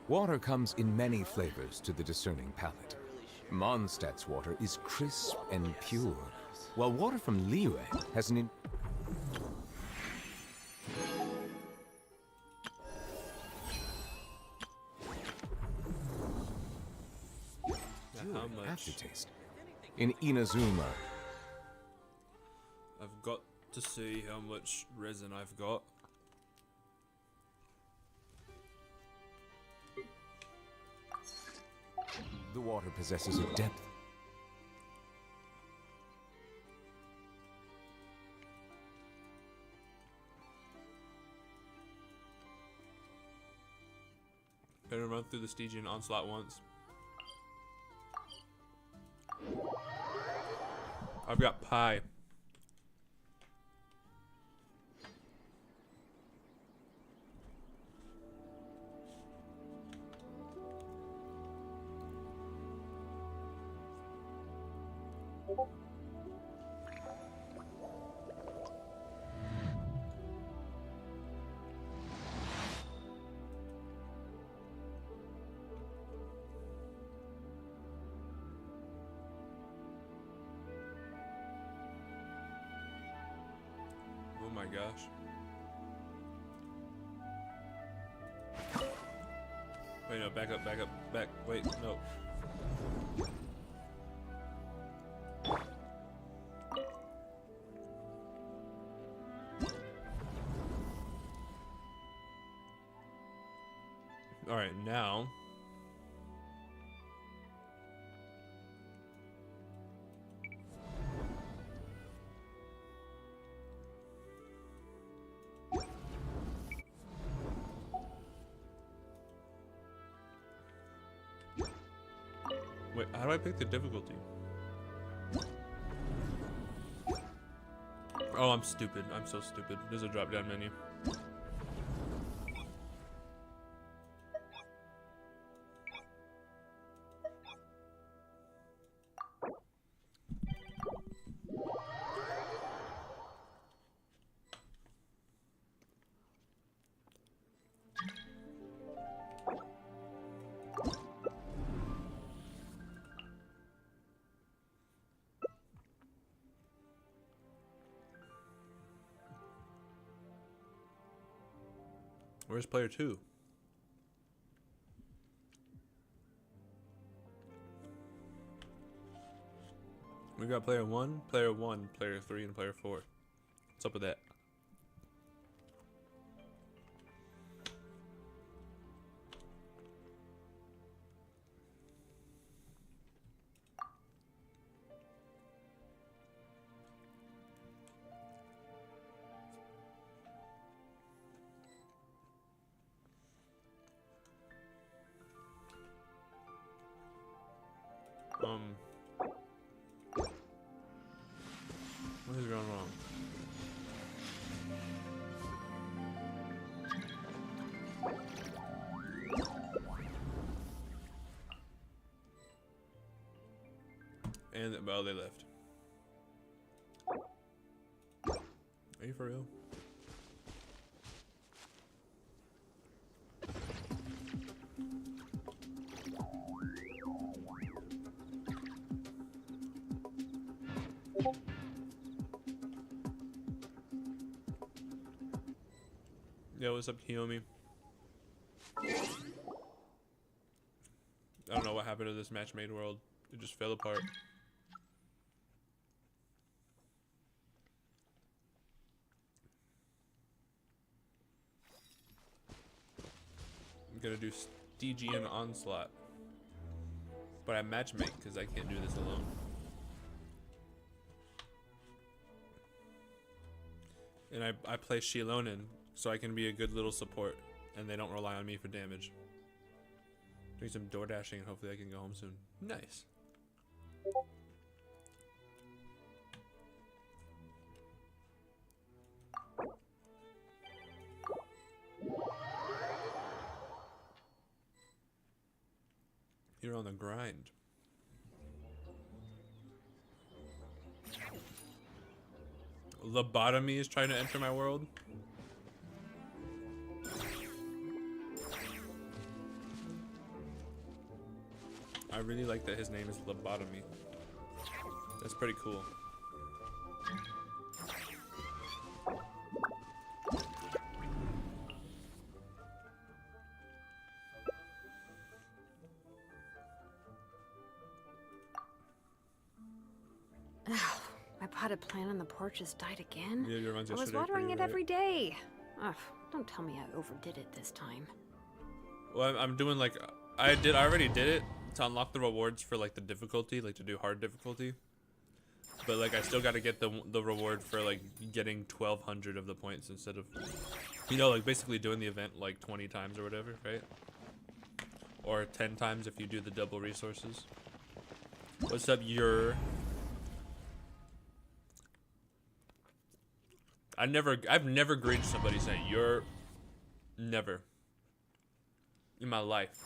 Water comes in many flavors to the discerning palate. Mondstadt's water is crisp and pure, while water from Liyue has an How much? aftertaste. In Inazuma, I've got to see how much resin I've got. the water possesses a depth. Better run through the Stygian Onslaught once. I've got pie. Oh my gosh. Wait, no, back up, wait, no. Alright, now. Wait, how do I pick the difficulty? Oh, I'm stupid. I'm so stupid. There's a drop-down menu. Where's player 2? We got player 1, player 3, and player 4. What's up with that? What is going wrong? And well, they left. Are you for real? Yo, what's up, Kiyomi? I don't know what happened to this match-made world. It just fell apart. I'm gonna do Stygian Onslaught. But I matchmake because I can't do this alone. And I play Shilonen so I can be a good little support and they don't rely on me for damage. Doing some door dashing and hopefully I can go home soon. Nice. You're on the grind. Lobotomy is trying to enter my world. I really like that his name is Lobotomy. That's pretty cool. My potted plant on the porch has died again. Yeah, your runs I was yesterday watering pretty it right. every day. Ugh, don't tell me I overdid it this time. Well, I'm doing like I already did it to unlock the rewards for like the difficulty, like to do hard difficulty. But like I still got to get the reward for like getting 1,200 of the points instead of, you know, like basically doing the event like 20 times or whatever, right? Or 10 times if you do the double resources. What's up, your? I've never greeted somebody saying you're. Never. In my life.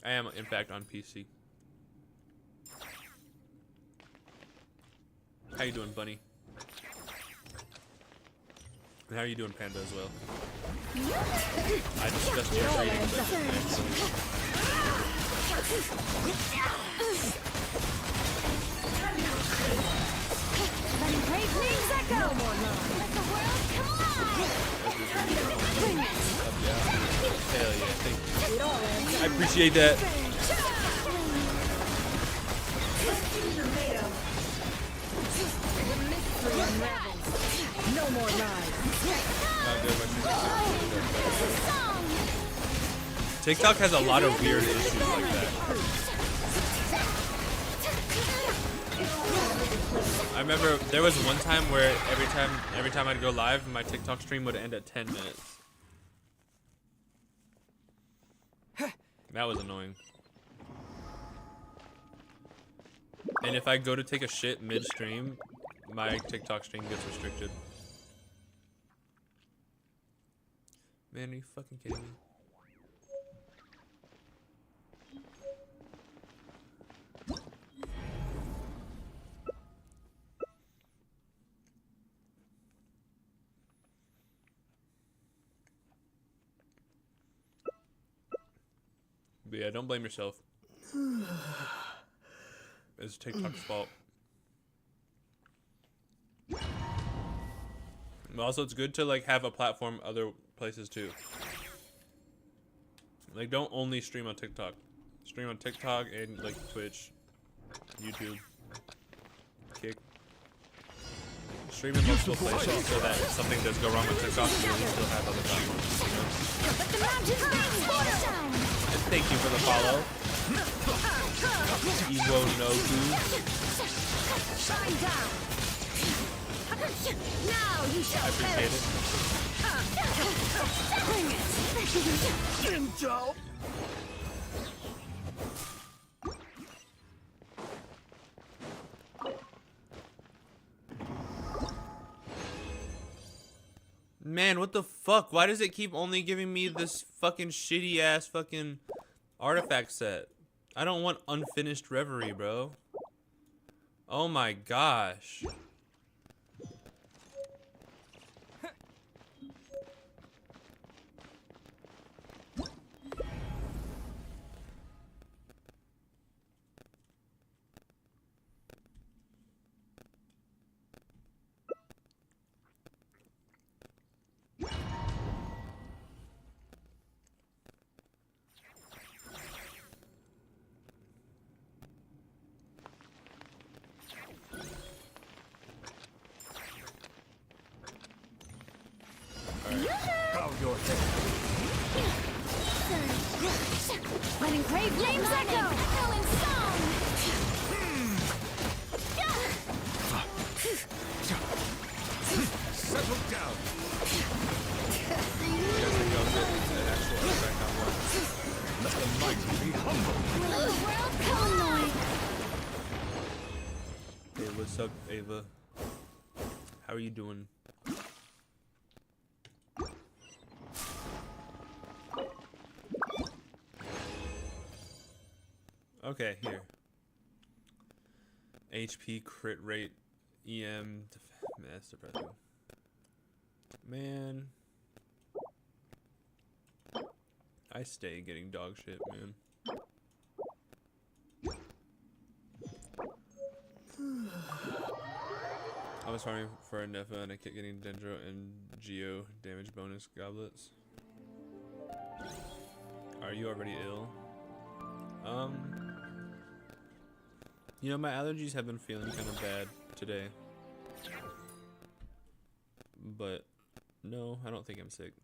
I am, in fact, on PC. How you doing, Bunny? And how are you doing, Panda, as well? I discussed your greeting, No more love. Let the world come alive. Bring it. Hell yeah, thank you. I appreciate that. No more lies. TikTok has a lot of weird issues like that. I remember there was one time where every time I'd go live, my TikTok stream would end at 10 minutes. That was annoying. And if I go to take a shit mid-stream, my TikTok stream gets restricted. Man, are you fucking kidding me? But yeah, don't blame yourself. It's TikTok's fault. But also, it's good to like have a platform other places too. Like, don't only stream on TikTok. Stream on TikTok and like Twitch, YouTube, Kick. Stream in multiple places so that if something does go wrong with TikTok, you still have other platforms. You know? And thank you for the follow. Evo Nogu. Shine down. Now you shall I appreciate it. Bring it. Ninja! Man, what the fuck? Why does it keep only giving me this fucking shitty ass fucking artifact set? I don't want unfinished reverie, bro. Oh my gosh. Bow your head. Letting brave flames echo. Echo in song. Settle down. Let the mighty be humble. Let the world come alive. Hey, what's up, Ava? How are you doing? Okay, here. HP, crit rate, EM, man, that's depressing. Man. I stay getting dog shit, man. was farming for a Nefa and I kept getting Dendro and Geo damage bonus goblets. Are you already ill? You know, my allergies have been feeling kind of bad today. But no, I don't think I'm sick.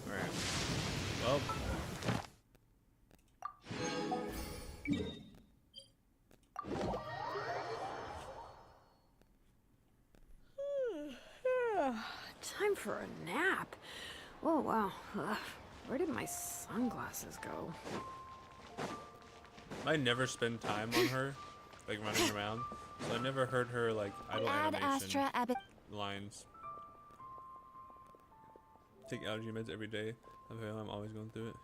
Alright. Well. Time for a nap. Oh, wow. Ugh. Where did my sunglasses go? I never spend time on her, like running around, so I never heard her like idle Ad animation Astra Abbott. lines. Take allergy meds every day. I'm always going through it.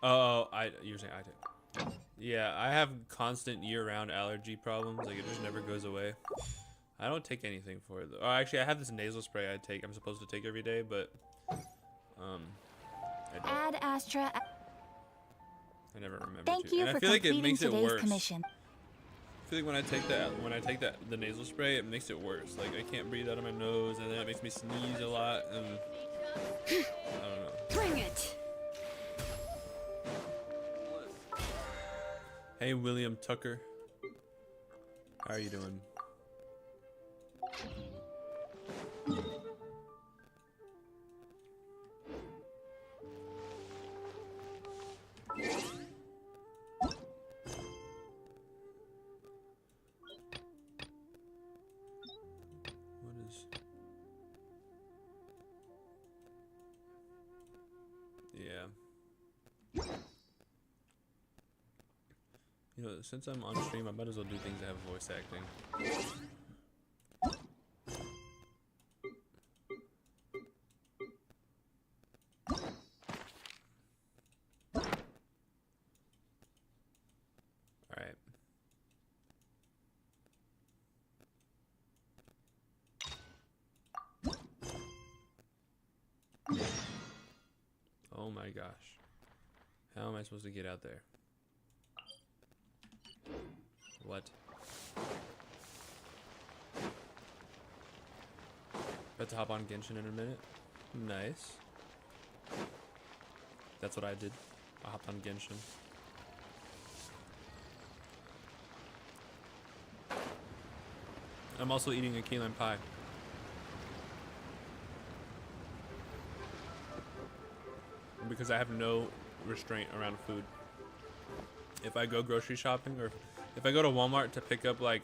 Oh, you're saying I take. Yeah, I have constant year-round allergy problems. Like it just never goes away. I don't take anything for it though. Oh, actually, I have this nasal spray I'm supposed to take every day, but I don't. Ad Astra. I never remember Thank to. you And for I feel like it completing makes it today's worse. commission. I feel like when I take the nasal spray, it makes it worse. Like I can't breathe out of my nose, and then it makes me sneeze a lot, and I don't know. Bring it! Hey, William Tucker, how are you doing? Yeah. You know, since I'm on stream, I might as well do things that have voice acting. Alright. Oh my gosh. How am I supposed to get out there? What? About to hop on Genshin in a minute. Nice. That's what I did. I hopped on Genshin. I'm also eating a key lime pie. Because I have no restraint around food. If I go grocery shopping or if I go to Walmart to pick up like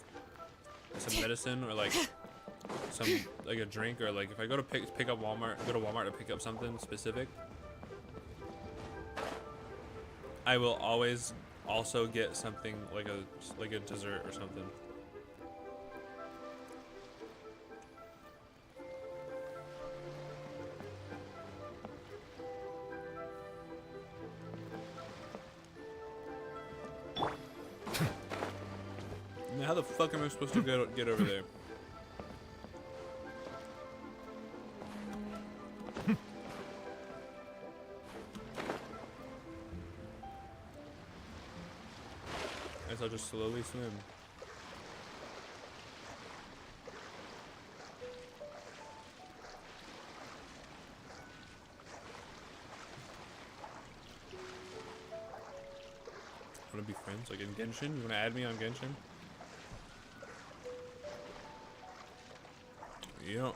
some medicine or like some like a drink, or like if I go to pick up go to Walmart to pick up something specific, I will always also get something like a dessert or something. How the fuck am I supposed to get over there? I guess I'll just slowly swim. Wanna be friends? Like in Genshin? You wanna add me on Genshin?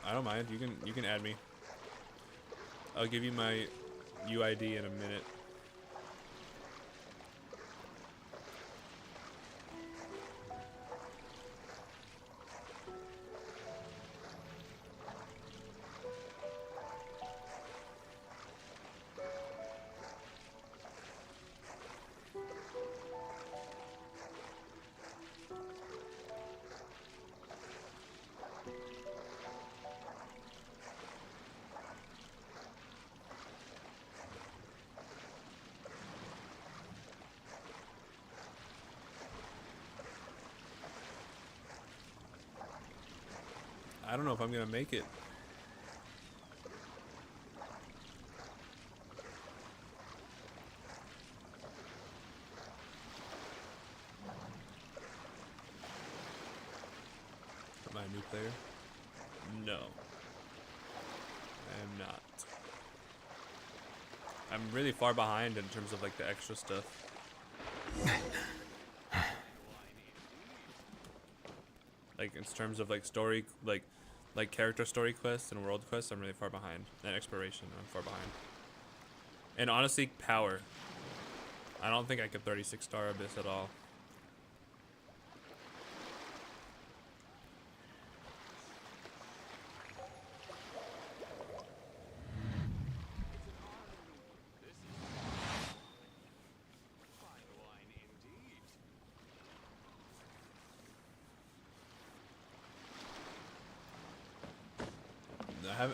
I don't mind. You can add me. I'll give you my UID in a minute. I don't know if I'm gonna make it. Am I a new player? No. I am not. I'm really far behind in terms of like the extra stuff. Like in terms of like story, like character story quests and world quests, I'm really far behind. And exploration, I'm far behind. And honestly, power. I don't think I could 36 star Abyss at all.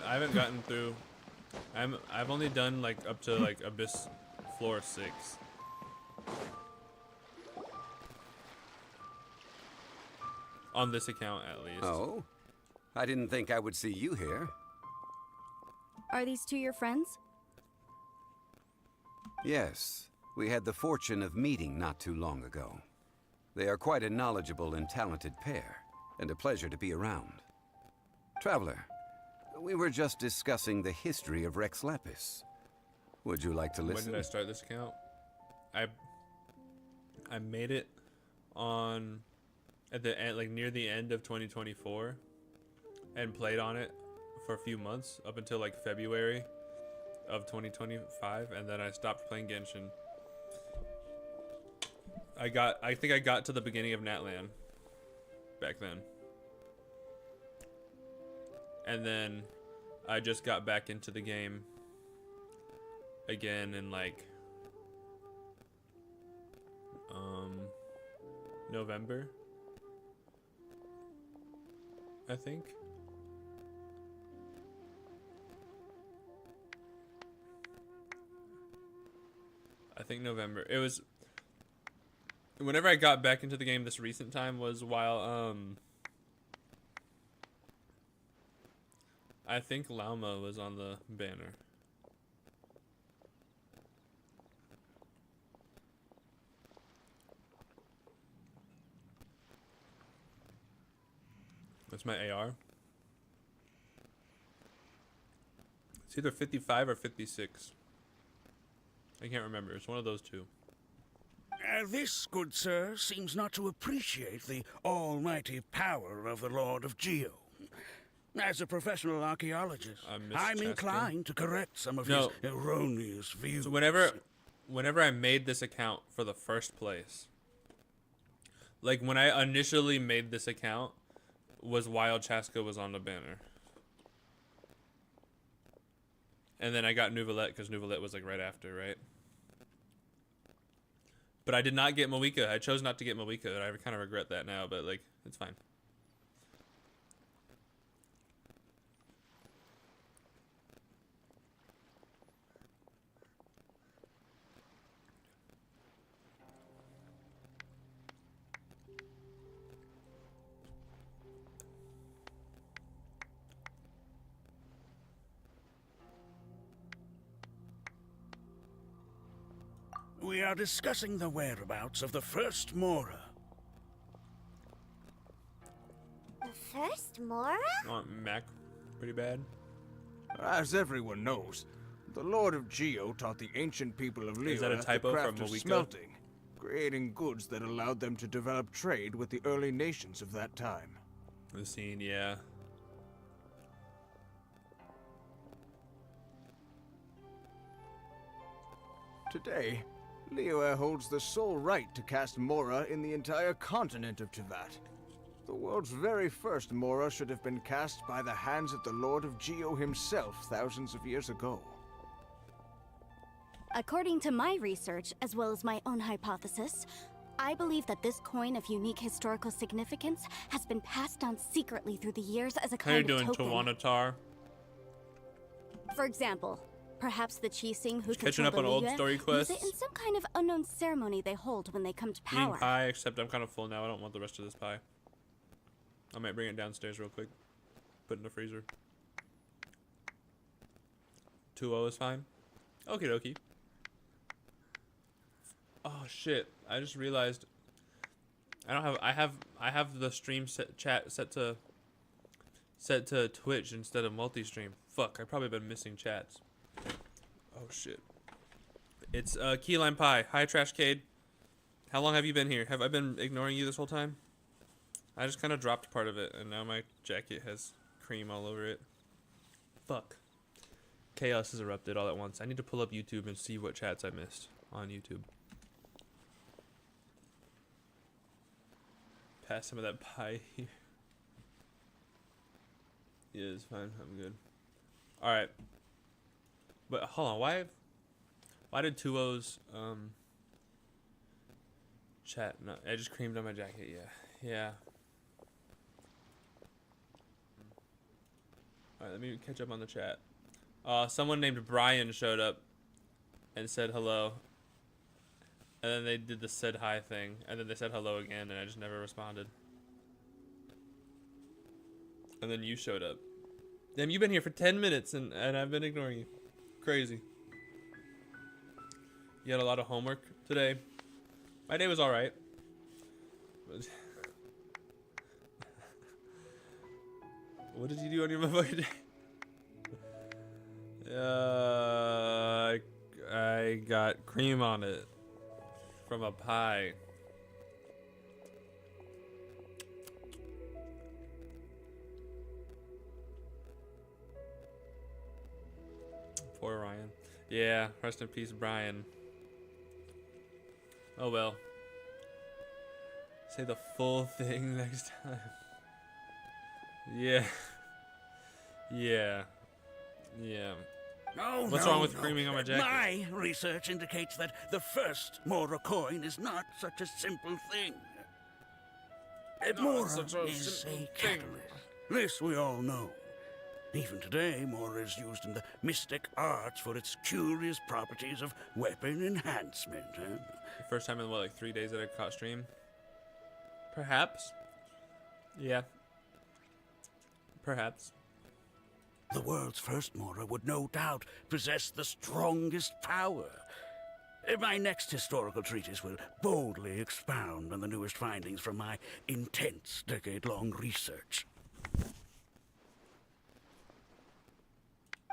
I haven't gotten through. I've only done like up to like Abyss floor 6. On this account, at least. Oh? I didn't think I would see you here. Are these two your friends? Yes. We had the fortune of meeting not too long ago. They are quite a knowledgeable and talented pair, and a pleasure to be around. Traveler, we were just discussing the history of Rex Lapis. Would you like to listen? When did I start this account? I made it on at the end, like near the end of 2024, and played on it for a few months up until like February of 2025, and then I stopped playing Genshin. I think I got to the beginning of Natlan back then. And then I just got back into the game again in like November, I think. November. It was whenever I got back into the game this recent time was while I think Lauma was on the banner. That's my AR. It's either 55 or 56. I can't remember. It's one of those two. This, good sir, seems not to appreciate the almighty power of the Lord of Geo. As a professional archaeologist, I'm inclined to correct some of his erroneous views. So whenever I made this account for the first place, like when I initially made this account, was while Chaska was on the banner. And then I got Neuvillette because Neuvillette was like right after, right? But I did not get Moika. I chose not to get Moika, and I kind of regret that now, but like, it's fine. We are discussing the whereabouts of the first Mora. The first Mora? I want Mac pretty bad. As everyone knows, the Lord of Geo taught the ancient people of Is that a Liyue the typo craft from of Moika? smelting, creating goods that allowed them to develop trade with the early nations of that time. The scene, yeah. Today, Liyue holds the sole right to cast Mora in the entire continent of Teyvat. The world's very first Mora should have been cast by the hands of the Lord of Geo himself thousands of years ago. According to my research, as well as my own hypothesis, I believe that this coin of unique historical significance has been passed down secretly through the years as a How you kind of doing, token. Tawanatar? For example, perhaps the Qixing who Catching control up the on old Liyue story use quests? it in some kind of unknown ceremony they hold when they come to Eating power. pie, except I'm kind of full now. I don't want the rest of this pie. I might bring it downstairs real quick. Put in the freezer. 2-0 is fine. Okie dokie. Oh shit! I just realized I don't have. I have the stream chat set to Twitch instead of multi-stream. Fuck! I've probably been missing chats. Oh shit! It's Key Lime Pie. Hi Trash Cade. How long have you been here? Have I been ignoring you this whole time? I just kind of dropped part of it, and now my jacket has cream all over it. Fuck. Chaos has erupted all at once. I need to pull up YouTube and see what chats I missed on YouTube. Pass some of that pie here. Yeah, it's fine. I'm good. Alright. But hold on, why did 2-0's chat? No, I just creamed on my jacket, yeah. Alright, let me catch up on the chat. Someone named Brian showed up and said hello. And then they did the said hi thing. And then they said hello again, and I just never responded. And then you showed up. Damn, you've been here for 10 minutes, and I've been ignoring you. Crazy. You had a lot of homework today. My day was alright. What did you do on your motherfucking day? I got cream on it from a pie. Poor Ryan. Yeah, rest in peace, Brian. Oh well. Say the full thing next time. Yeah. What's wrong with creaming on my jacket? My research indicates that the first Mora coin is not such a simple thing. Mora is a catalyst. This we all know. Even today, Mora is used in the mystic arts for its curious properties of weapon enhancement. First time in, what, like 3 days that I caught stream? Perhaps. Yeah. Perhaps. The world's first Mora would no doubt possess the strongest power. My next historical treatise will boldly expound on the newest findings from my intense decade-long research.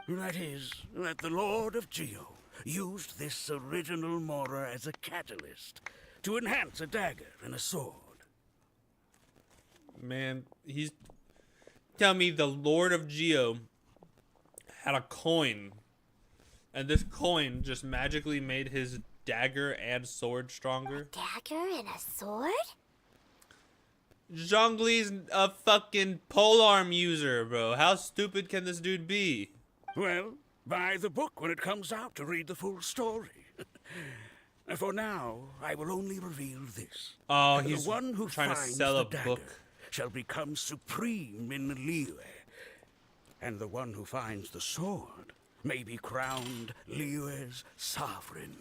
That is, that the Lord of Geo used this original Mora as a catalyst to enhance a dagger and a sword. Man, he's... Tell me the Lord of Geo had a coin, and this coin just magically made his dagger and sword stronger. Dagger and a sword? Zhongli's a fucking polearm user, bro. How stupid can this dude be? Well, buy the book when it comes out to read the full story. For now, I will only reveal this. Oh, he's the one who trying to finds sell a the dagger book. Shall become supreme in Liyue. And the one who finds the sword may be crowned Liyue's sovereign.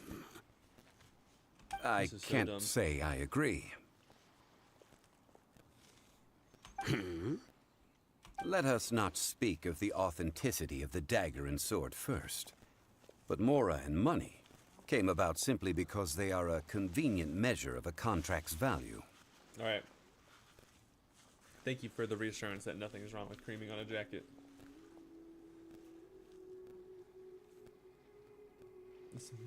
I This is so can't dumb. say I agree. Let us not speak of the authenticity of the dagger and sword first. But Mora and money came about simply because they are a convenient measure of a contract's value. Alright. Thank you for the reassurance that nothing is wrong with creaming on a jacket.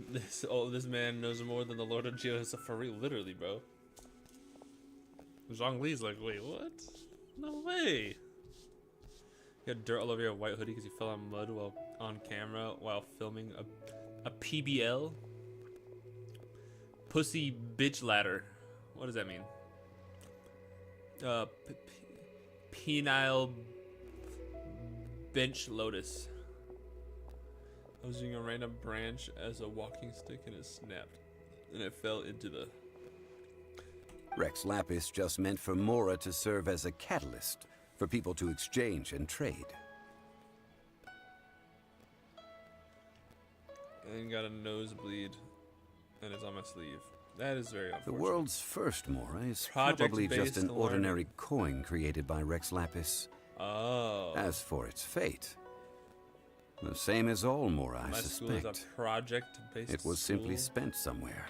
This man knows more than the Lord of Geo. For real, literally, bro. Zhongli's like, wait, what? No way. You got dirt all over your white hoodie because you fell on mud while on camera while filming a PBL? Pussy bitch ladder. What does that mean? Penile bench lotus. I was using a random branch as a walking stick and it snapped. And it fell into the... Rex Lapis just meant for Mora to serve as a catalyst for people to exchange and trade. And got a nosebleed. And it's on my sleeve. That is very unfortunate. The world's first Mora is Project probably just based an learning. ordinary coin created by Rex Lapis Oh. As for its fate, the same as all Mora, I My school is suspect. a project-based It was simply school? spent somewhere.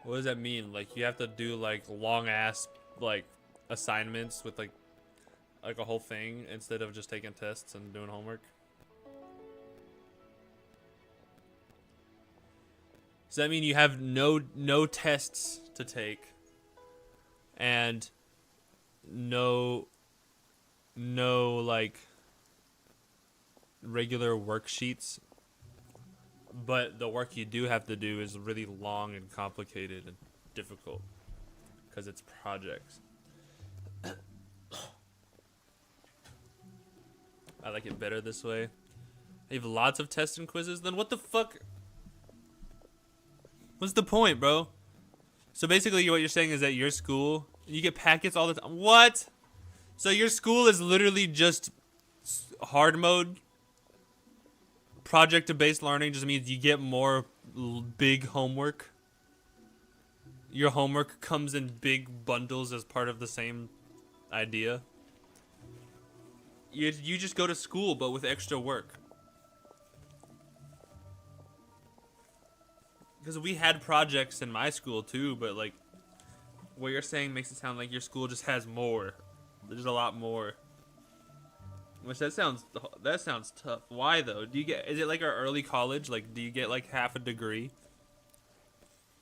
What does that mean? Like, you have to do, like, long-ass, like, assignments with, like a whole thing instead of just taking tests and doing homework? Does that mean you have no tests to take and no like regular worksheets, but the work you do have to do is really long and complicated and difficult because it's projects? I like it better this way. I have lots of tests and quizzes. Then what the fuck? What's the point, bro? So basically what you're saying is that your school, you get packets all the time. What? So your school is literally just hard mode? Project-based learning just means you get more big homework? Your homework comes in big bundles as part of the same idea? You just go to school, but with extra work. Because we had projects in my school too, but like what you're saying makes it sound like your school just has more. There's a lot more. Which that sounds tough. Why though? Is it like our early college? Like, do you get like half a degree?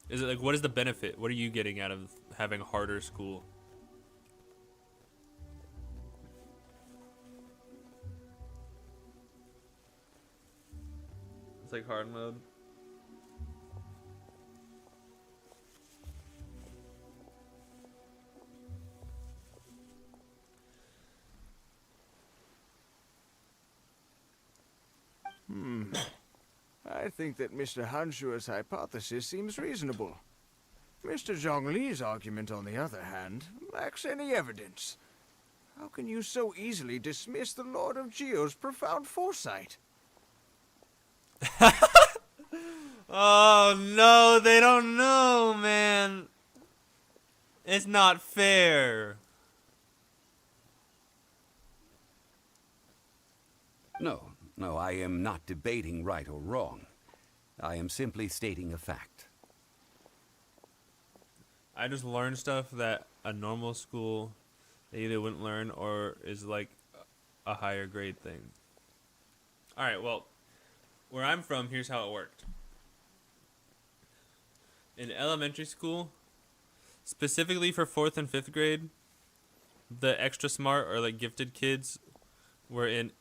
Is it like, what is the benefit? What are you getting out of having harder school? It's like hard mode. I think that Mr. Hanshua's hypothesis seems reasonable. Mr. Zhongli's argument, on the other hand, lacks any evidence. How can you so easily dismiss the Lord of Geo's profound foresight? Oh no, they don't know, man. It's not fair. No, I am not debating right or wrong. I am simply stating a fact. I just learned stuff that a normal school they either wouldn't learn or is like a higher grade thing. Alright, well, where I'm from, here's how it worked. In elementary school, specifically for 4th and 5th grade, the extra smart or like gifted kids were in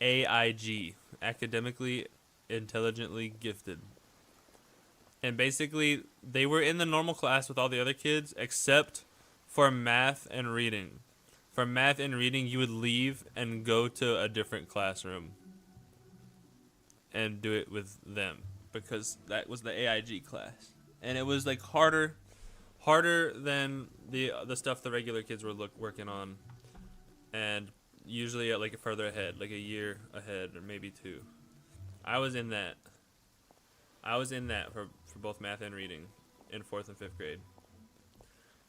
AIG, academically intelligently gifted. And basically, they were in the normal class with all the other kids, except for math and reading. For math and reading, you would leave and go to a different classroom and do it with them, because that was the AIG class. And it was like harder than the stuff the regular kids were working on, and usually at like further ahead, like a year ahead or maybe 2. I was in that for both math and reading in 4th and 5th grade.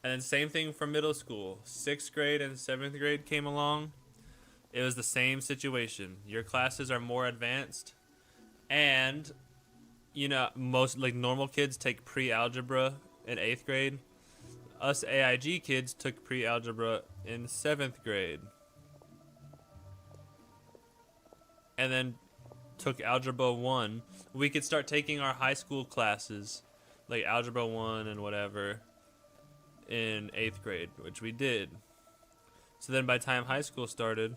And then same thing for middle school. 6th grade and 7th grade came along. It was the same situation. Your classes are more advanced, and you know, most like normal kids take pre-algebra in 8th grade. Us AIG kids took pre-algebra in 7th grade. And then took Algebra 1. We could start taking our high school classes, like Algebra 1 and whatever, in 8th grade, which we did. So then by the time high school started,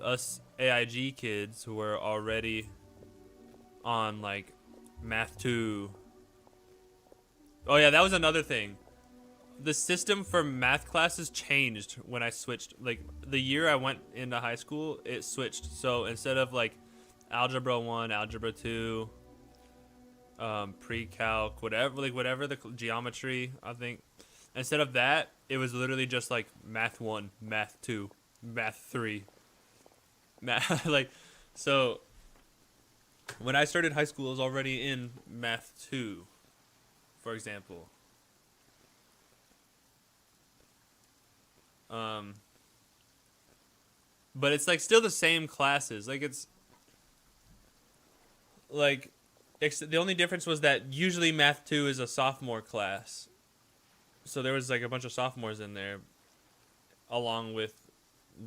us AIG kids who were already on like Math 2. Oh yeah, that was another thing. The system for math classes changed when I switched. Like the year I went into high school, it switched. So instead of like Algebra 1, Algebra 2, pre-calc, whatever the geometry, I think, instead of that, it was literally just like Math 1, Math 2, Math 3. Like, so when I started high school, I was already in Math 2, for example. but it's like still the same classes. Like it's like the only difference was that usually Math 2 is a sophomore class. So there was like a bunch of sophomores in there along with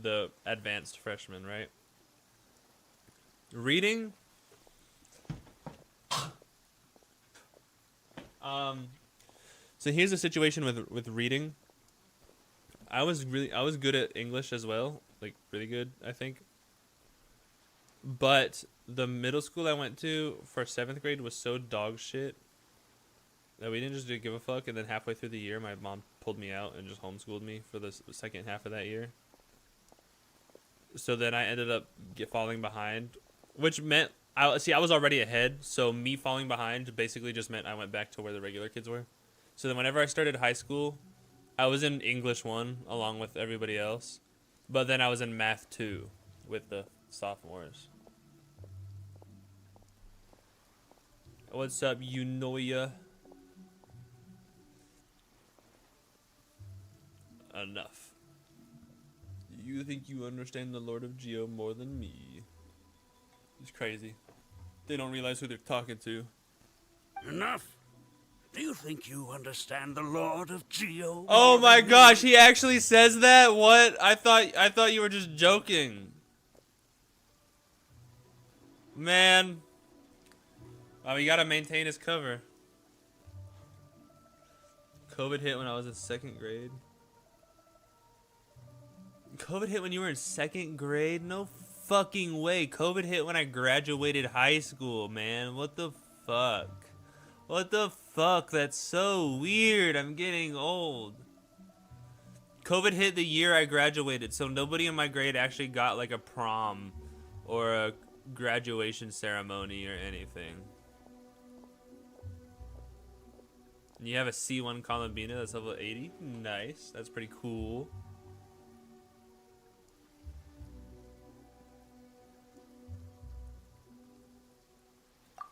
the advanced freshmen, right? Reading so here's the situation with reading. I was good at English as well, like really good, I think. But the middle school I went to for 7th grade was so dog shit that we didn't just give a fuck. And then halfway through the year, my mom pulled me out and just homeschooled me for the second half of that year. So then I ended up falling behind, which meant I was already ahead. So me falling behind basically just meant I went back to where the regular kids were. So then whenever I started high school, I was in English 1 along with everybody else. But then I was in Math 2 with the sophomores. What's up, Eunoia? Enough. You think you understand the Lord of Geo more than me. It's crazy. They don't realize who they're talking to. Enough. Do you think you understand the Lord of Geo? Oh my gosh, he actually says that? What? I thought you were just joking. Man. Oh, you gotta maintain his cover. COVID hit when I was in 2nd grade. COVID hit when you were in 2nd grade? No fucking way. COVID hit when I graduated high school, man. What the fuck? What the fuck? That's so weird. I'm getting old. COVID hit the year I graduated, so nobody in my grade actually got like a prom or a graduation ceremony or anything. And you have a C1 Columbina that's level 80. Nice. That's pretty cool.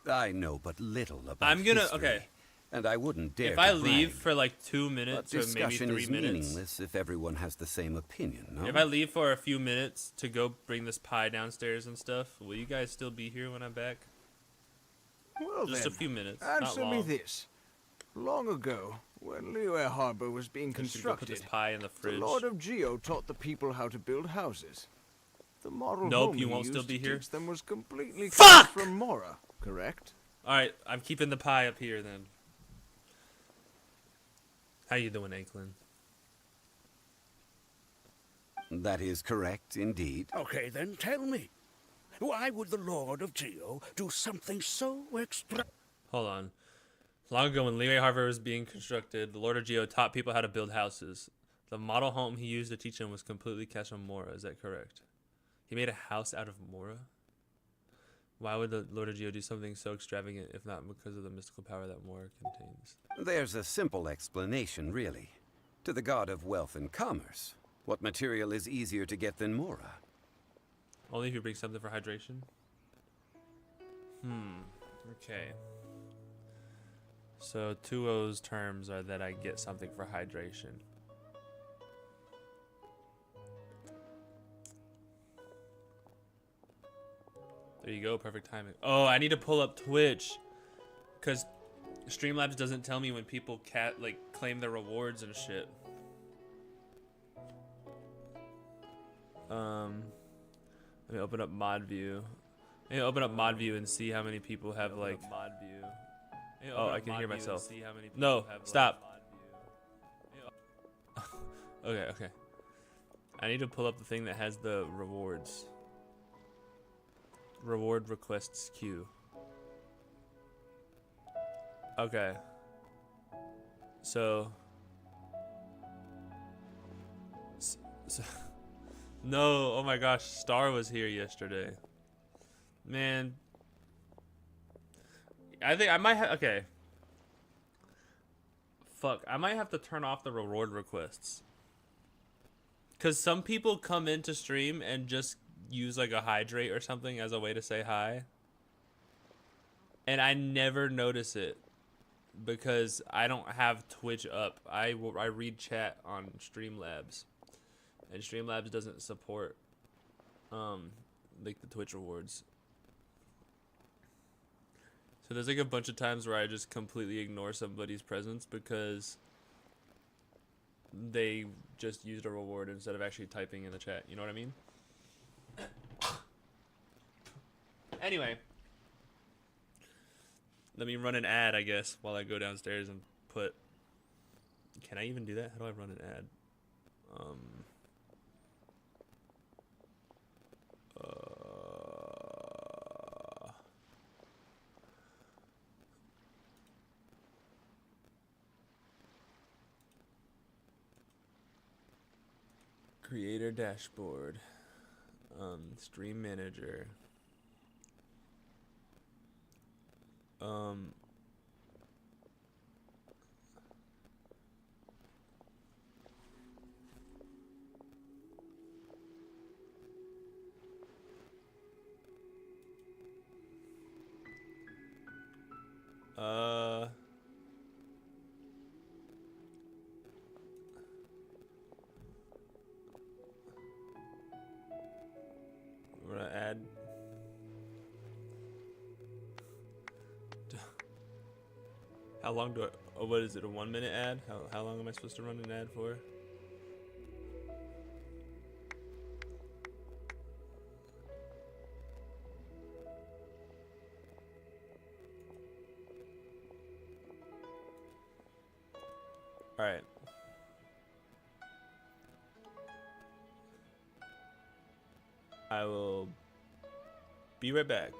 I know but little about history, and I wouldn't dare if I to leave brag. for like 2 minutes But or maybe 3 discussion is minutes. meaningless if everyone has the same opinion, no? If I leave for a few minutes to go bring this pie downstairs and stuff, will you guys still be here when I'm back? Well Just then, a few minutes. Not answer long. me this. Long ago, when Liyue Harbor was being I should go put constructed, this pie in the the fridge. Lord of Geo taught the people how to build houses. The model Nope, home you he won't still used be to here. teach them was completely Fuck! cut from Mora, correct? Alright, I'm keeping the pie up here then. How you doing, Aiklin? That is correct, indeed. Okay, then tell me. Why would the Lord of Geo do something so extra... Hold on. Long ago, when Liyue Harbor was being constructed, the Lord of Geo taught people how to build houses. The model home he used to teach them was completely cast from Mora. Is that correct? He made a house out of Mora? Why would the Lord of Geo do something so extravagant if not because of the mystical power that Mora contains? There's a simple explanation, really. To the god of wealth and commerce, what material is easier to get than Mora? Only if you bring something for hydration? Okay. So 2O's terms are that I get something for hydration. There you go, perfect timing. Oh, I need to pull up Twitch, cause Streamlabs doesn't tell me when people claim their rewards and shit. Let me open up ModView. Let me open up ModView and see how many people have like. Oh, I can hear myself. No, stop. Okay. I need to pull up the thing that has the rewards. Reward requests queue. Okay. So no, oh my gosh, Star was here yesterday. Man. I think I might have, okay. Fuck, I might have to turn off the reward requests. Cause some people come into stream and just use like a hydrate or something as a way to say hi. And I never notice it because I don't have Twitch up. I read chat on Streamlabs. And Streamlabs doesn't support like the Twitch rewards. So there's like a bunch of times where I just completely ignore somebody's presence because they just used a reward instead of actually typing in the chat. You know what I mean? Anyway, let me run an ad, I guess, while I go downstairs and put... Can I even do that? How do I run an ad? Creator dashboard. Stream manager. We're gonna add. How long do I? Oh, what is it? A 1 minute ad? How long am I supposed to run an ad for? All right. I will be right back.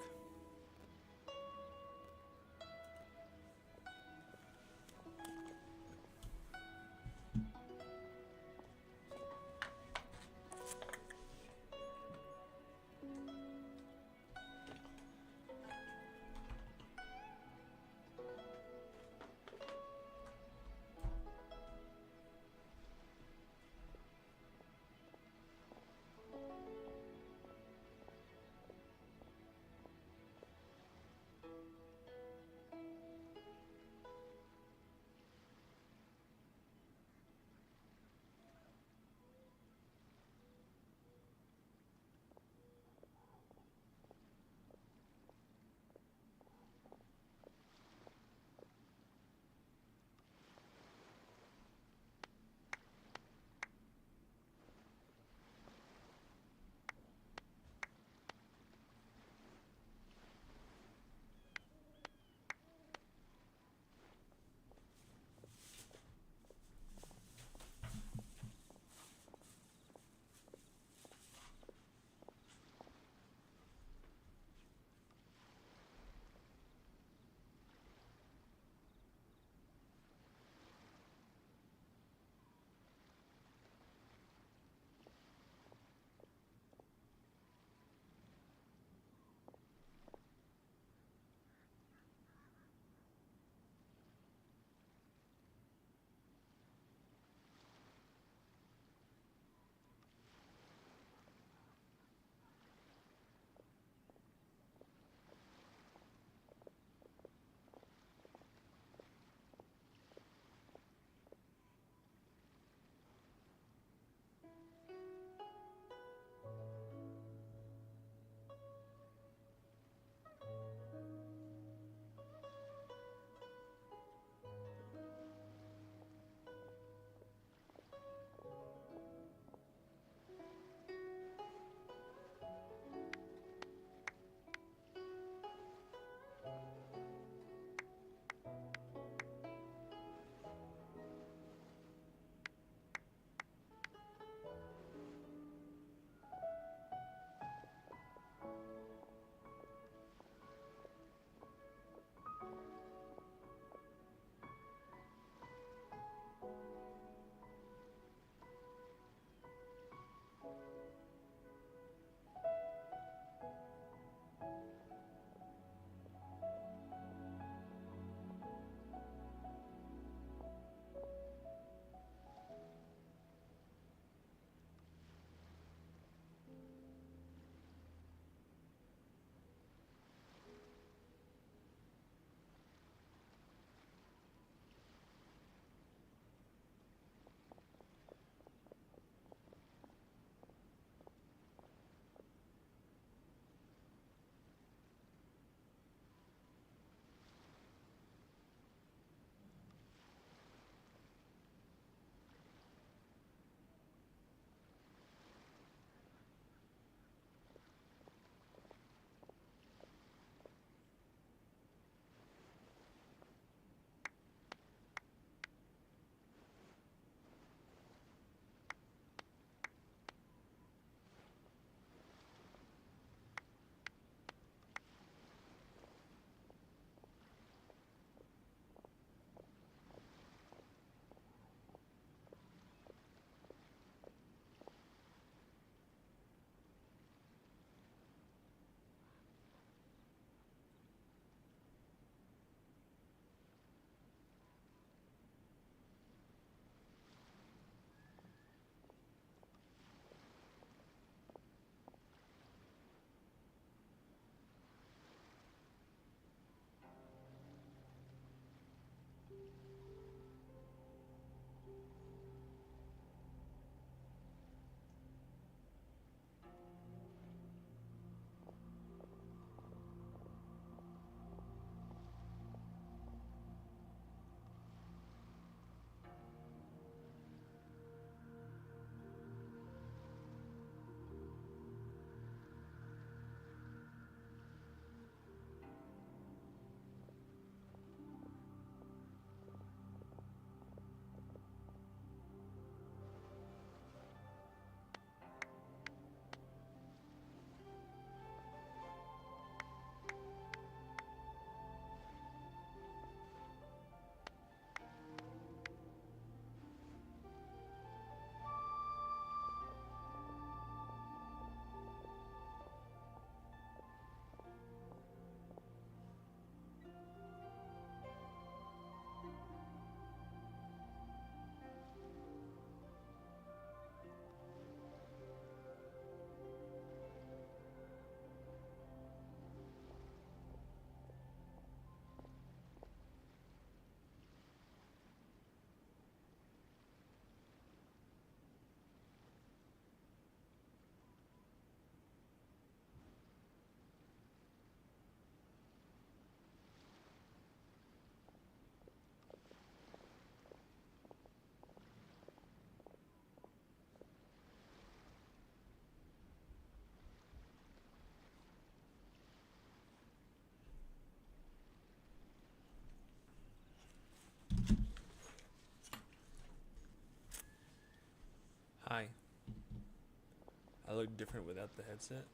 I look different without the headset.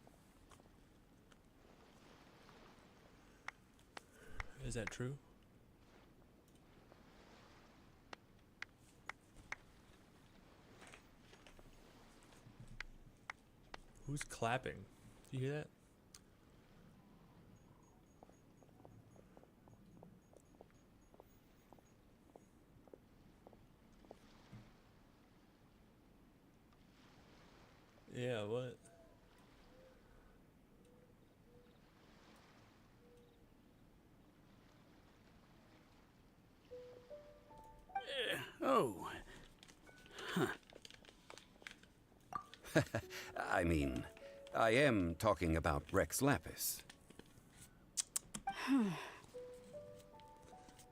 Is that true? Who's clapping? Do you hear that? Yeah, what? Oh. Huh. I mean, I am talking about Rex Lapis.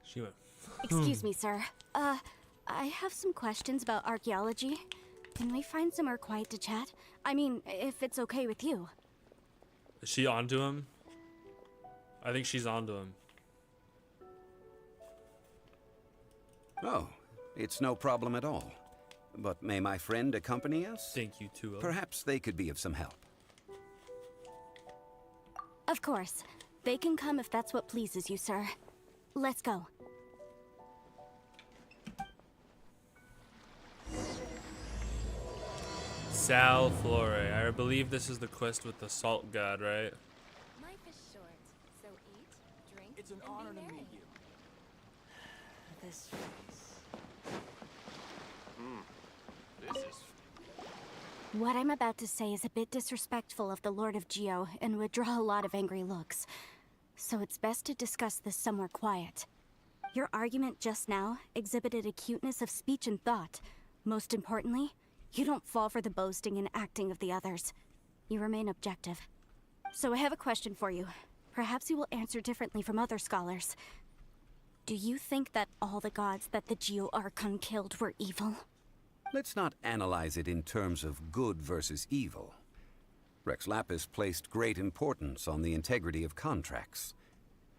She went. Excuse me, sir. I have some questions about archaeology. Can we find somewhere quiet to chat? I mean, if it's okay with you. Is she onto him? I think she's onto him. Oh, it's no problem at all. But may my friend accompany us? Thank you too. Perhaps they could be of some help. Of course. They can come if that's what pleases you, sir. Let's go. Sal Flore. I believe this is the quest with the salt god, right? Life is short, so eat, drink, It's an and honor be to merry. meet you. This face. This is What I'm about to say is a bit disrespectful of the Lord of Geo and would draw a lot of angry looks. So it's best to discuss this somewhere quiet. Your argument just now exhibited acuteness of speech and thought. Most importantly, you don't fall for the boasting and acting of the others. You remain objective. So I have a question for you. Perhaps you will answer differently from other scholars. Do you think that all the gods that the Geo Archon killed were evil? Let's not analyze it in terms of good versus evil. Rex Lapis placed great importance on the integrity of contracts.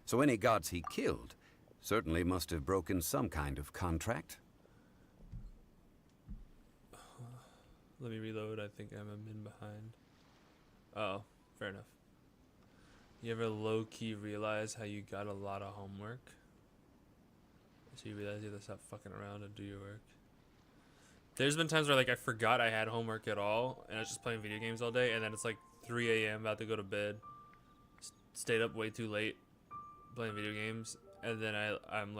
So any gods he killed certainly must have broken some kind of contract. Let me reload. I think I'm a min behind. Oh, fair enough. You ever low-key realize how you got a lot of homework? So you realize you have to stop fucking around and do your work. There's been times where like I forgot I had homework at all, and I was just playing video games all day, and then it's like 3 a.m. about to go to bed. Stayed up way too late playing video games, and then I'm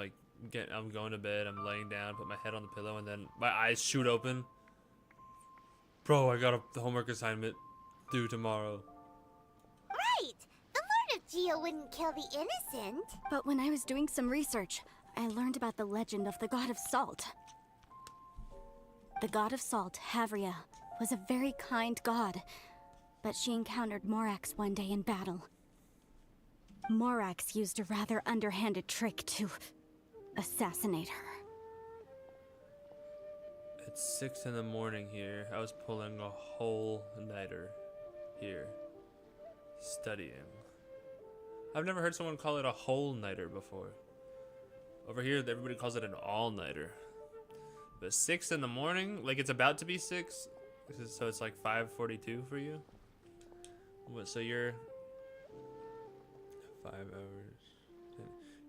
going to bed. I'm laying down, put my head on the pillow, and then my eyes shoot open. Bro, I got the homework assignment due tomorrow. Right! The Lord of Geo wouldn't kill the innocent. But when I was doing some research, I learned about the legend of the god of salt. The god of salt, Havria, was a very kind god, but she encountered Morax one day in battle. Morax used a rather underhanded trick to assassinate her. It's 6 in the morning here. I was pulling a whole nighter here, studying. I've never heard someone call it a whole nighter before. Over here, everybody calls it an all-nighter. But 6 in the morning, like it's about to be 6, so it's like 5:42 for you. What? So you're 5 hours.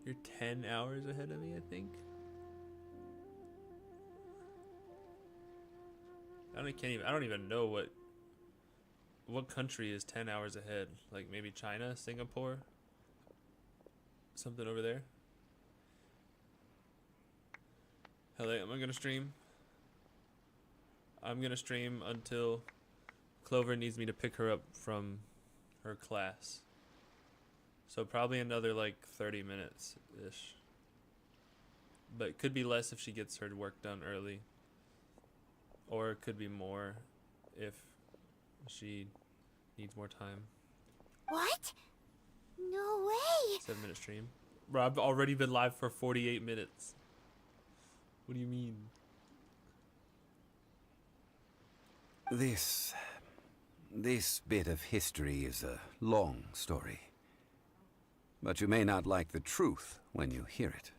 You're 10 hours ahead of me, I think. I don't even know what country is 10 hours ahead. Like maybe China, Singapore, something over there. Hello, am I gonna stream? I'm gonna stream until Clover needs me to pick her up from her class. So probably another like 30 minutes ish. But it could be less if she gets her work done early. Or it could be more if she needs more time. What? No way! 7-minute stream. Bro, I've already been live for 48 minutes. What do you mean? This bit of history is a long story. But you may not like the truth when you hear it.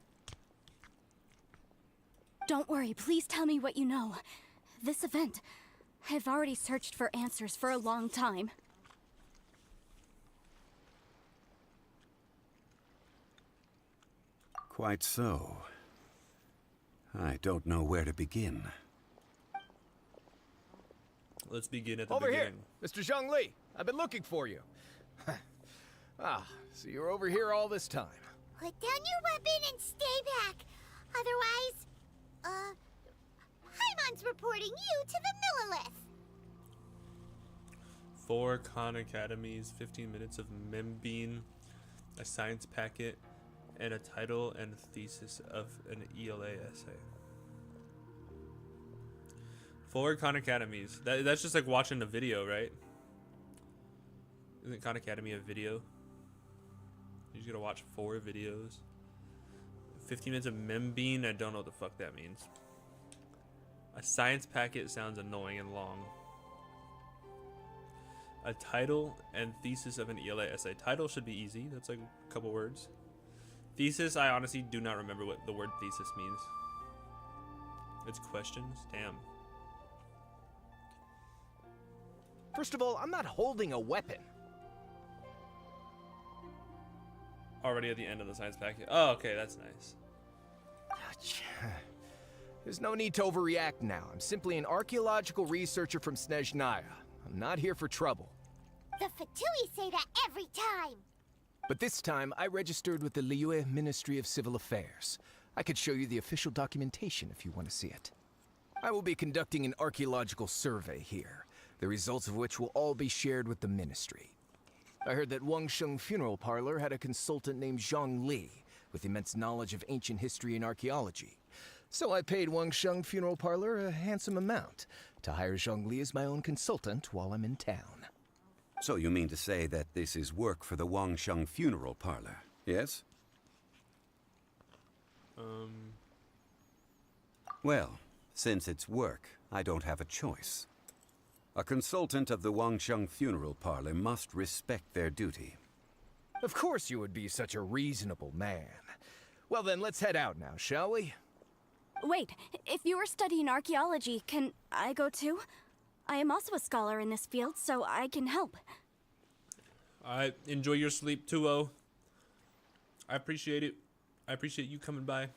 Don't worry, please tell me what you know. This event, I've already searched for answers for a long time. Quite so. I don't know where to begin. Let's begin at the Over beginning. here, Mr. Zhongli. I've been looking for you. So you're over here all this time. Put down your weapon and stay back. Otherwise, Paimon's reporting you to the Millelith. 4 Khan Academies, 15 minutes of Membean, a science packet, and a title and thesis of an ELA essay. 4 Khan Academies. That's just like watching a video, right? Isn't Khan Academy a video? You just gotta watch 4 videos. 15 minutes of Membean, I don't know what the fuck that means. A science packet sounds annoying and long. A title and thesis of an ELA essay. Title should be easy, that's like a couple words. Thesis, I honestly do not remember what the word thesis means. It's questions? Damn. First of all, I'm not holding a weapon. Already at the end of the science packet. Oh, okay, that's nice. There's no need to overreact now. I'm simply an archaeological researcher from Snezhnaya. I'm not here for trouble. The Fatui say that every time. But this time, I registered with the Liyue Ministry of Civil Affairs. I could show you the official documentation if you want to see it. I will be conducting an archaeological survey here, the results of which will all be shared with the ministry. I heard that Wangsheng Funeral Parlor had a consultant named Zhang Li, with immense knowledge of ancient history and archaeology. So I paid Wangsheng Funeral Parlor a handsome amount to hire Zhang Li as my own consultant while I'm in town. So you mean to say that this is work for the Wangsheng Funeral Parlor, yes? Well, since it's work, I don't have a choice. A consultant of the Wangsheng Funeral Parlor must respect their duty. Of course you would be such a reasonable man. Well then, let's head out now, shall we? Wait, if you are studying archaeology, can I go too? I am also a scholar in this field, so I can help. Alright, enjoy your sleep, 2-0. I appreciate it. I appreciate you coming by.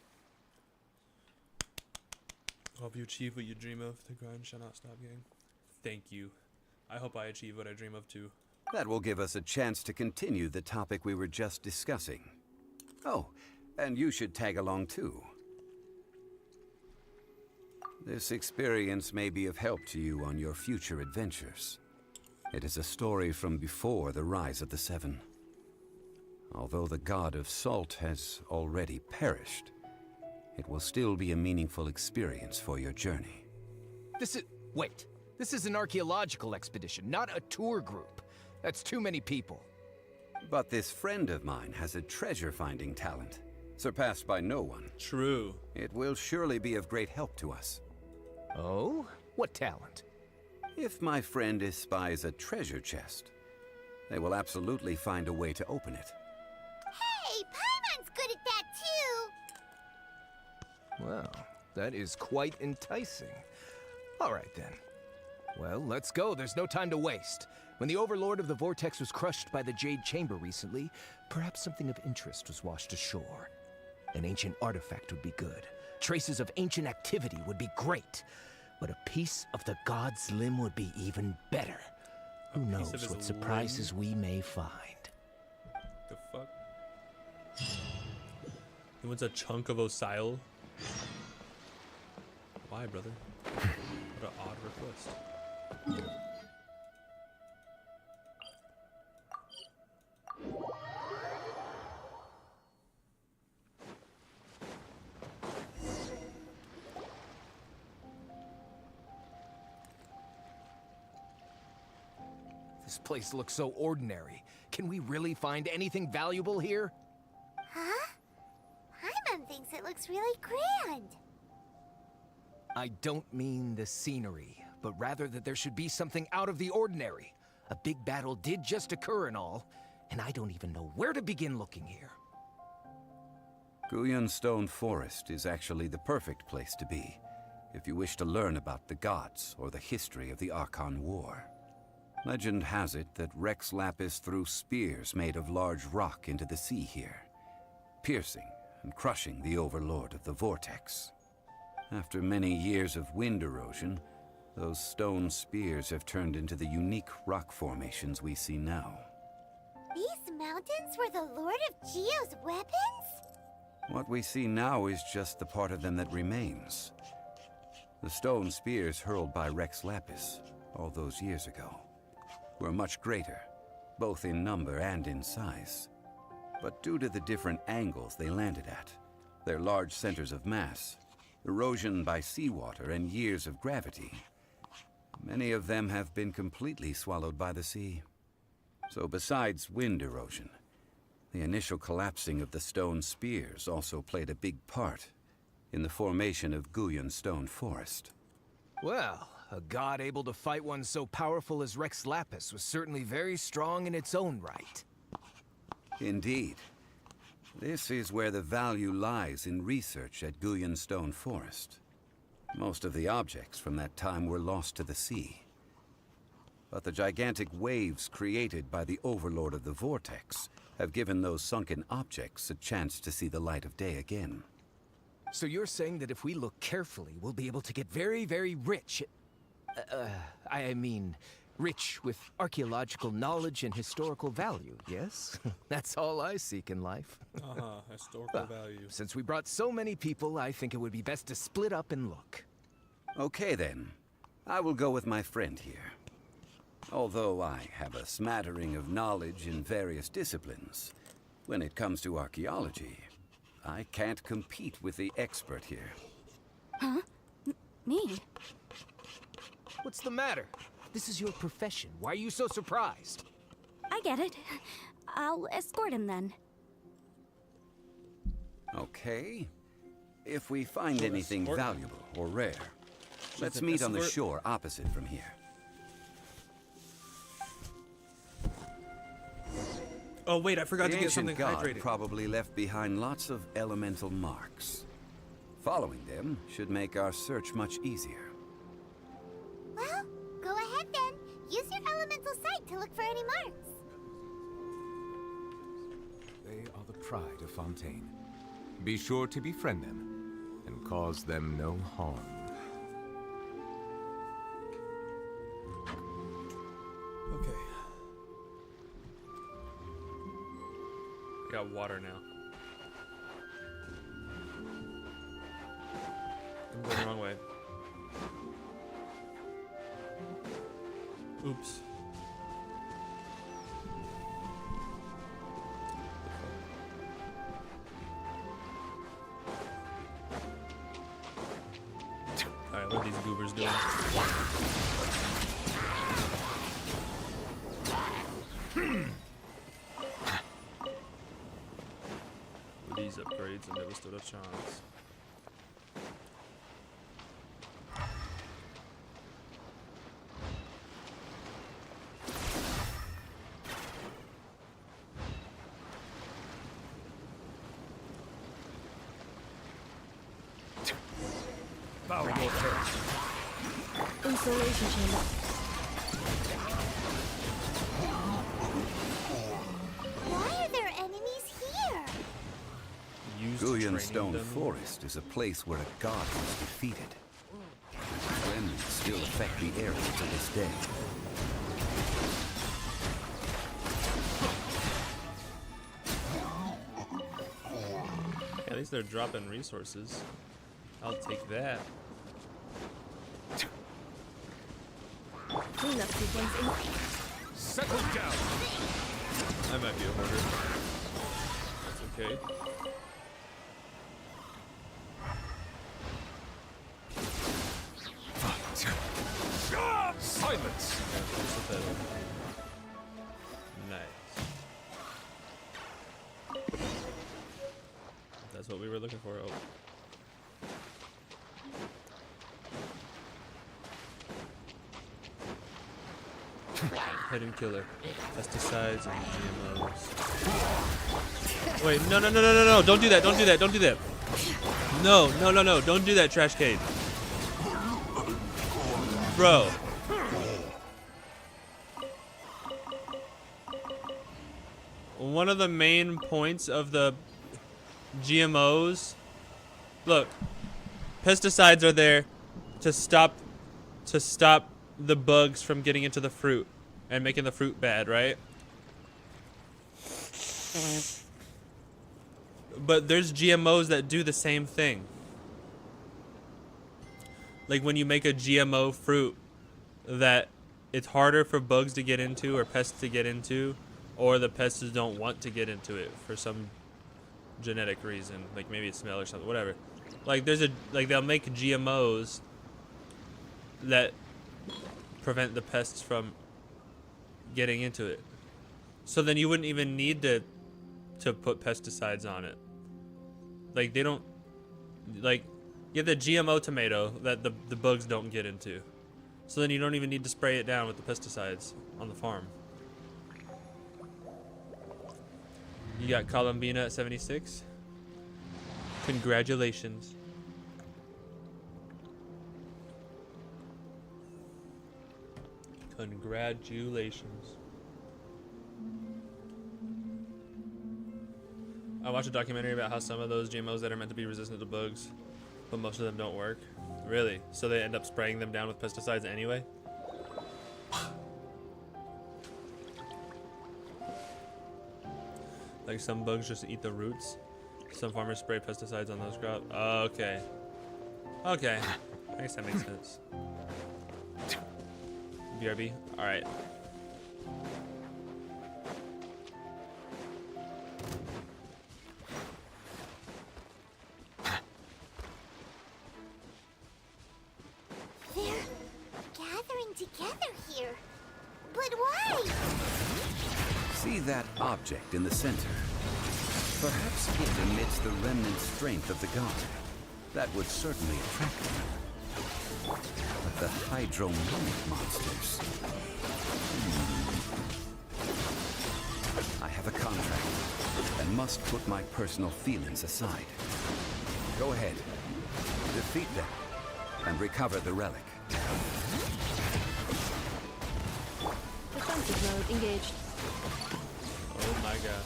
Hope you achieve what you dream of. The grind shall not stop, gang. Thank you. I hope I achieve what I dream of too. That will give us a chance to continue the topic we were just discussing. Oh, and you should tag along too. This experience may be of help to you on your future adventures. It is a story from before the rise of the Seven. Although the god of salt has already perished, it will still be a meaningful experience for your journey. Wait. This is an archaeological expedition, not a tour group. That's too many people. But this friend of mine has a treasure-finding talent, surpassed by no one. True. It will surely be of great help to us. Oh? What talent? If my friend espies a treasure chest, they will absolutely find a way to open it. Hey, Paimon's good at that too. Well, that is quite enticing. All right then. Well, let's go. There's no time to waste. When the Overlord of the Vortex was crushed by the Jade Chamber recently, perhaps something of interest was washed ashore. An ancient artifact would be good. Traces of ancient activity would be great. But a piece of the god's limb would be even better. Who knows what surprises we may find. The fuck? He wants a chunk of Osile? Why, brother? What an odd request. This place looks so ordinary. Can we really find anything valuable here? Huh? Paimon thinks it looks really grand. I don't mean the scenery, but rather that there should be something out of the ordinary. A big battle did just occur and all, and I don't even know where to begin looking here. Guyan Stone Forest is actually the perfect place to be. if you wish to learn about the gods or the history of the Archon War. Legend has it that Rex Lapis threw spears made of large rock into the sea here, piercing and crushing the Overlord of the Vortex. After many years of wind erosion, those stone spears have turned into the unique rock formations we see now. These mountains were the Lord of Geo's weapons? What we see now is just the part of them that remains. The stone spears hurled by Rex Lapis all those years ago were much greater, both in number and in size. But due to the different angles they landed at, their large centers of mass, erosion by seawater, and years of gravity, many of them have been completely swallowed by the sea. So besides wind erosion, the initial collapsing of the stone spears also played a big part in the formation of Guyan Stone Forest. Well, a god able to fight one so powerful as Rex Lapis was certainly very strong in its own right. Indeed. This is where the value lies in research at Guyan Stone Forest. Most of the objects from that time were lost to the sea. But the gigantic waves created by the Overlord of the Vortex have given those sunken objects a chance to see the light of day again. So you're saying that if we look carefully, we'll be able to get very, very rich. I mean, rich with archaeological knowledge and historical value, yes? That's all I seek in life. Historical value. Since we brought so many people, I think it would be best to split up and look. Okay then. I will go with my friend here. Although I have a smattering of knowledge in various disciplines, when it comes to archaeology, I can't compete with the expert here. Huh? Me? What's the matter? This is your profession. Why are you so surprised? I get it. I'll escort him then. Okay. If we find anything valuable or rare, let's meet on the shore opposite from here. Oh wait, I forgot to get something god hydrated. Probably left behind lots of elemental marks. Following them should make our search much easier. Well, go ahead then. Use your elemental sight to look for any marks. They are the pride of Fontaine. Be sure to befriend them and cause them no harm. Okay. I got water now. I'm going the wrong way. Oops. Alright, what are these goobers doing? With these upgrades, I never stood a chance. Installation chamber. Why are there enemies here? Guyan Stone Forest is a place where a god was defeated. Its remnants still affect the area to this day. At least they're dropping resources. I'll take that. Cleanup sequence in. Settle down! I might be a hoarder. That's okay. Silence! Nice. That's what we were looking for. Oh. Hidden killer. Pesticides and GMOs. Wait, no, no, no, no, no, no. Don't do that. Don't do that. Don't do that. No, no, no, no. Don't do that, Trashcade. Bro. One of the main points of the GMOs, look, pesticides are there to stop the bugs from getting into the fruit and making the fruit bad, right? But there's GMOs that do the same thing. Like when you make a GMO fruit that it's harder for bugs to get into or pests to get into, or the pests don't want to get into it for some genetic reason, like maybe it's smell or something, whatever. Like they'll make GMOs that prevent the pests from getting into it. So then you wouldn't even need to put pesticides on it. Like they don't, like you have the GMO tomato that the bugs don't get into. So then you don't even need to spray it down with the pesticides on the farm. You got Columbina at 76. Congratulations. Congratulations. I watched a documentary about how some of those GMOs that are meant to be resistant to bugs, but most of them don't work. Really? So they end up spraying them down with pesticides anyway? Like some bugs just eat the roots. Some farmers spray pesticides on those crops. Okay. Okay. I guess that makes sense. BRB? Alright. They're gathering together here. But why? See that object in the center? Perhaps it emits the remnant strength of the god. That would certainly attract them. But the hydromonic monsters... I have a contract and must put my personal feelings aside. Go ahead. Defeat them and recover the relic. Defensive mode engaged. Oh my god.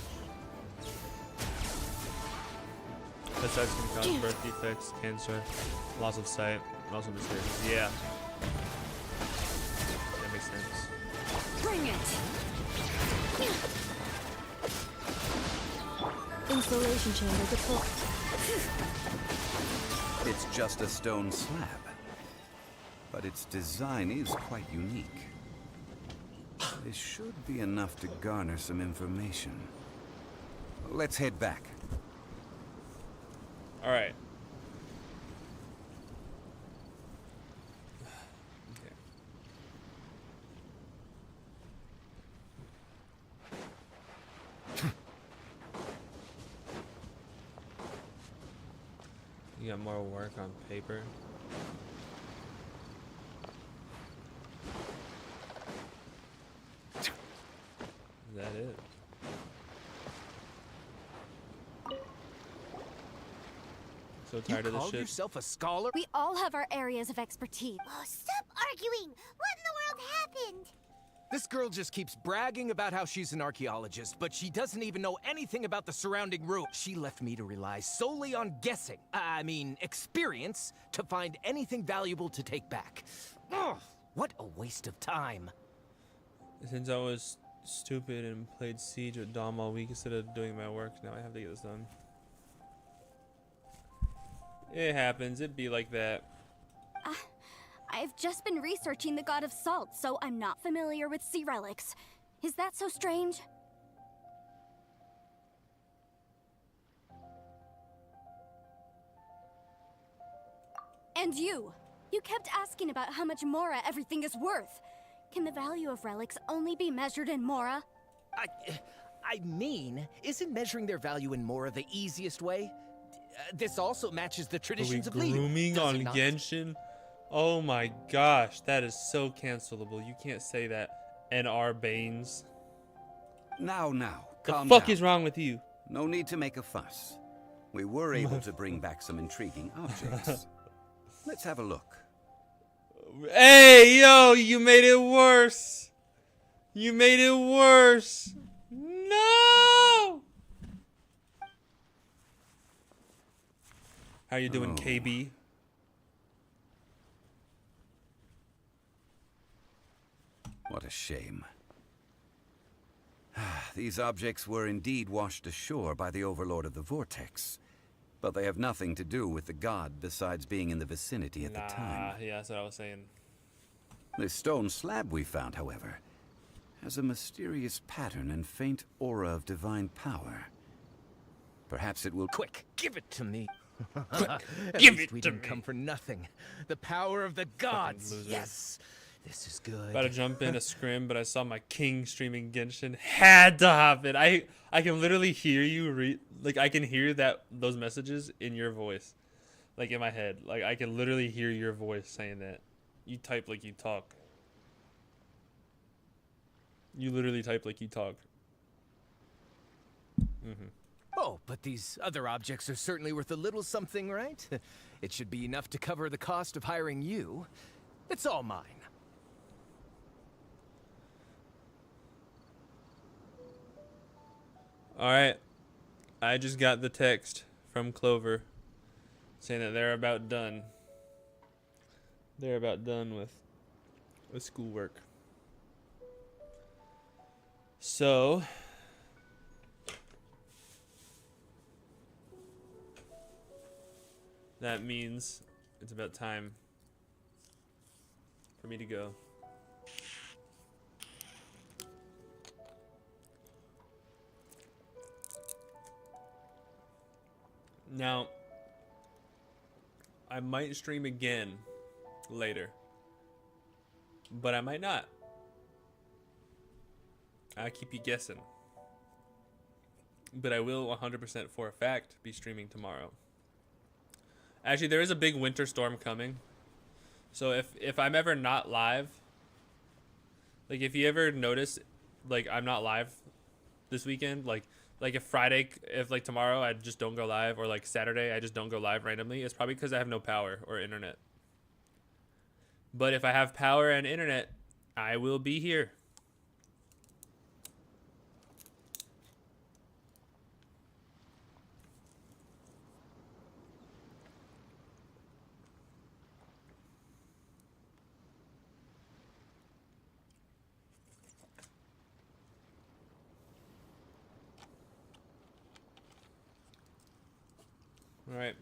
Pesticides can cause birth defects, cancer, loss of sight, and also miscarriages. Yeah. That makes sense. Bring it! Insulation chamber deployed. It's just a stone slab, but its design is quite unique. This should be enough to garner some information. Let's head back. All right. Okay. You got more work on paper. Is that it? So tired You of this called shit. yourself a scholar? We all have our areas of expertise. Oh, stop arguing! What in the world happened? This girl just keeps bragging about how she's an archaeologist, but she doesn't even know anything about the surrounding room. She left me to rely solely on guessing, experience, to find anything valuable to take back. Ugh, what a waste of time. Since I was stupid and played Siege with Dom all week instead of doing my work, now I have to get this done. It happens. It'd be like that. I've just been researching the god of salt, so I'm not familiar with sea relics. Is that so strange? And you kept asking about how much Mora everything is worth. Can the value of relics only be measured in Mora? I mean, isn't measuring their value in Mora the easiest way? This also matches the traditions of Liyue. Grooming does on it not? Genshin? Oh my gosh, that is so cancelable. You can't say that. NR Baines. Now, The calm fuck down. is wrong with you? No need to make a fuss. We were able to bring back some intriguing objects. Let's have a look. Hey, yo, you made it worse. You made it worse. No. How you doing, KB? What a shame. These objects were indeed washed ashore by the Overlord of the Vortex, but they have nothing to do with the god besides being in the vicinity at the time. Yeah, that's what I was saying. The stone slab we found, however, has a mysterious pattern and faint aura of divine power. Perhaps it will... Quick, give it to me. Give it we to didn't me. come for nothing. The power of the gods. loser. Yes, this is good. About to jump in a scrim, but I saw my king streaming Genshin. Had to hop in. I can literally hear you read. Like, I can hear those messages in your voice, like in my head. Like, I can literally hear your voice saying that. You type like you talk. You literally type like you talk. Oh, but these other objects are certainly worth a little something, right? It should be enough to cover the cost of hiring you. It's all mine. Alright. I just got the text from Clover saying that they're about done. They're about done with schoolwork. So that means it's about time for me to go. Now, I might stream again later, but I might not. I'll keep you guessing. But I will 100% for a fact be streaming tomorrow. Actually, there is a big winter storm coming. So if I'm ever not live, like if you ever notice, like I'm not live this weekend, like if like tomorrow I just don't go live, or like Saturday I just don't go live randomly, it's probably because I have no power or internet. But if I have power and internet, I will be here. All right.